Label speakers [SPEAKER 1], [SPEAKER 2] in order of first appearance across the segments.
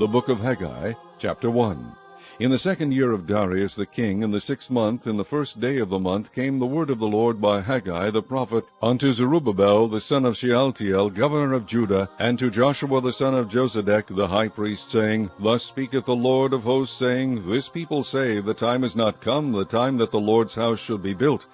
[SPEAKER 1] The Book of Haggai, chapter 1. In the 2nd year of Darius the king, in the 6th month, in the 1st day of the month, came the word of the Lord by Haggai the prophet unto Zerubbabel the son of Shealtiel, governor of Judah, and to Joshua the son of Josedech the high priest, saying, Thus speaketh the Lord of hosts, saying, This people say, The time is not come, the time that the Lord's house should be built.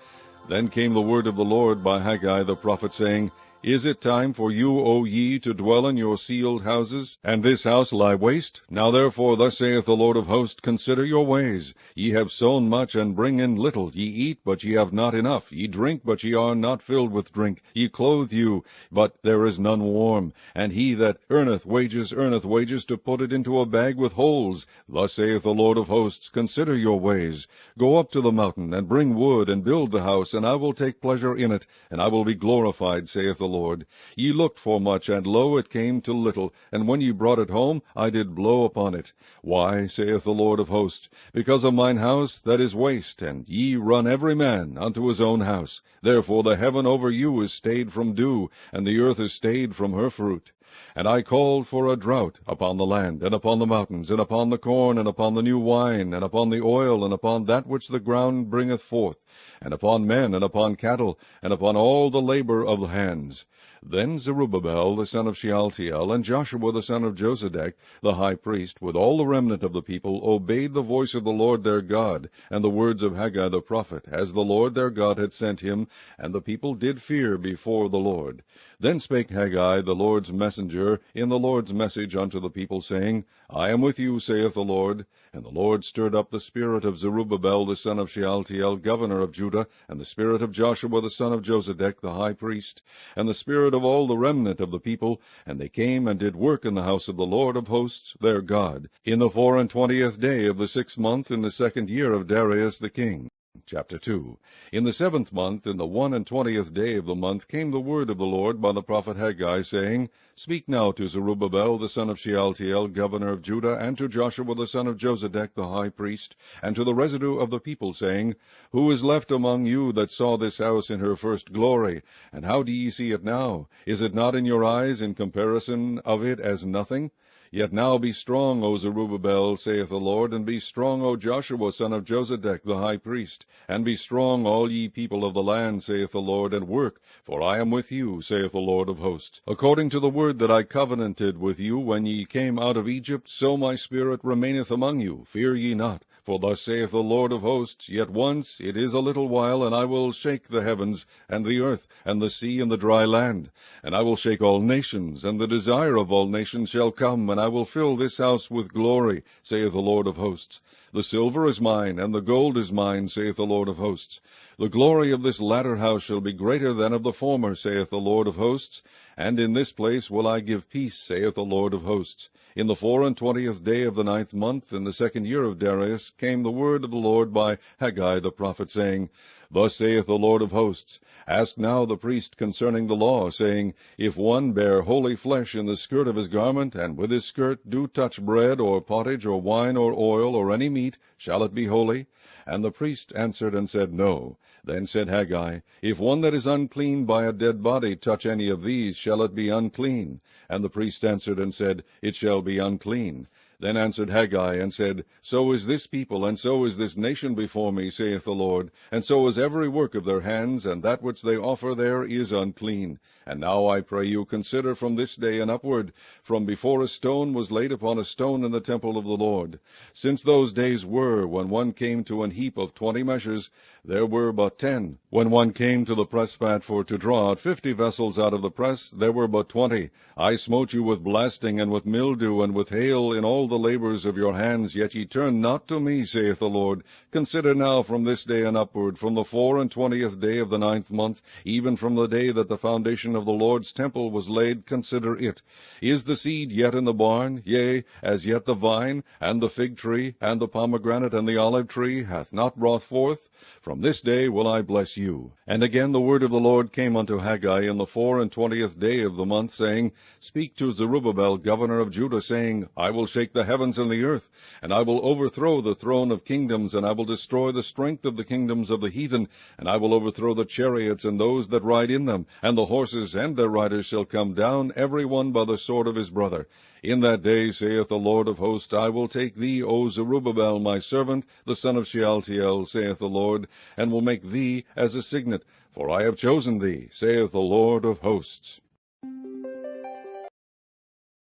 [SPEAKER 1] Then came the word of the Lord by Haggai the prophet, saying, Is it time for you, O ye, to dwell in your sealed houses, and this house lie waste? Now therefore thus saith the Lord of hosts, Consider your ways. Ye have sown much, and bring in little. Ye eat, but ye have not enough. Ye drink, but ye are not filled with drink. Ye clothe you, but there is none warm. And he that earneth wages to put it into a bag with holes. Thus saith the Lord of hosts, Consider your ways. Go up to the mountain, and bring wood, and build the house, and I will take pleasure in it, and I will be glorified, saith the Lord. Ye looked for much, and lo, it came to little, and when ye brought it home, I did blow upon it. Why, saith the Lord of hosts? Because of mine house that is waste, and ye run every man unto his own house. Therefore the heaven over you is stayed from dew, and the earth is stayed from her fruit. And I called for a drought upon the land, and upon the mountains, and upon the corn, and upon the new wine, and upon the oil, and upon that which the ground bringeth forth, and upon men, and upon cattle, and upon all the labor of the hands. Then Zerubbabel the son of Shealtiel, and Joshua the son of Josedech, the high priest, with all the remnant of the people, obeyed the voice of the Lord their God, and the words of Haggai the prophet, as the Lord their God had sent him, and the people did fear before the Lord. Then spake Haggai the Lord's messenger in the Lord's message unto the people, saying, I am with you, saith the Lord. And the Lord stirred up the spirit of Zerubbabel the son of Shealtiel, governor of Judah, and the spirit of Joshua the son of Josedech, the high priest, and the spirit of all the remnant of the people, and they came and did work in the house of the Lord of hosts their God, in the 24th day of the 6th month, in the 2nd year of Darius the king. Chapter 2. In the 7th month, in the 21st day of the month, came the word of the Lord by the prophet Haggai, saying, Speak now to Zerubbabel the son of Shealtiel, governor of Judah, and to Joshua the son of Josedech, the high priest, and to the residue of the people, saying, Who is left among you that saw this house in her first glory? And how do ye see it now? Is it not in your eyes in comparison of it as nothing? Yet now be strong, O Zerubbabel, saith the Lord, and be strong, O Joshua, son of Josedech, the high priest, and be strong, all ye people of the land, saith the Lord, and work, for I am with you, saith the Lord of hosts. According to the word that I covenanted with you when ye came out of Egypt, so my spirit remaineth among you. Fear ye not. For thus saith the Lord of hosts, Yet once, it is a little while, and I will shake the heavens, and the earth, and the sea, and the dry land. And I will shake all nations, and the desire of all nations shall come, and I will fill this house with glory, saith the Lord of hosts. The silver is mine, and the gold is mine, saith the Lord of hosts. The glory of this latter house shall be greater than of the former, saith the Lord of hosts. And in this place will I give peace, saith the Lord of hosts. In the 24th day of the 9th month, in the 2nd year of Darius, came the word of the Lord by Haggai the prophet, saying, Thus saith the Lord of hosts, Ask now the priest concerning the law, saying, If one bear holy flesh in the skirt of his garment, and with his skirt do touch bread, or pottage, or wine, or oil, or any meat, shall it be holy? And the priest answered and said, No. Then said Haggai, If one that is unclean by a dead body touch any of these, shall it be unclean? And the priest answered and said, It shall be unclean. Then answered Haggai, and said, So is this people, and so is this nation before me, saith the Lord, and so is every work of their hands, and that which they offer there is unclean. And now I pray you, consider from this day and upward, from before a stone was laid upon a stone in the temple of the Lord. Since those days were, when one came to an heap of 20 measures, there were but 10. When one came to the press fat for to draw out 50 vessels out of the press, there were but 20. I smote you with blasting, and with mildew, and with hail in all the labors of your hands, yet ye turn not to me, saith the Lord. Consider now from this day and upward, from the 24th day of the 9th month, even from the day that the foundation of the Lord's temple was laid, consider it. Is the seed yet in the barn? Yea, as yet the vine, and the fig tree, and the pomegranate, and the olive tree hath not brought forth? From this day will I bless you. And again the word of the Lord came unto Haggai in the 24th day of the month, saying, Speak to Zerubbabel, governor of Judah, saying, I will shake the heavens and the earth. And I will overthrow the throne of kingdoms, and I will destroy the strength of the kingdoms of the heathen, and I will overthrow the chariots and those that ride in them, and the horses and their riders shall come down, every one by the sword of his brother. In that day, saith the Lord of hosts, I will take thee, O Zerubbabel, my servant, the son of Shealtiel, saith the Lord, and will make thee as a signet, for I have chosen thee, saith the Lord of hosts.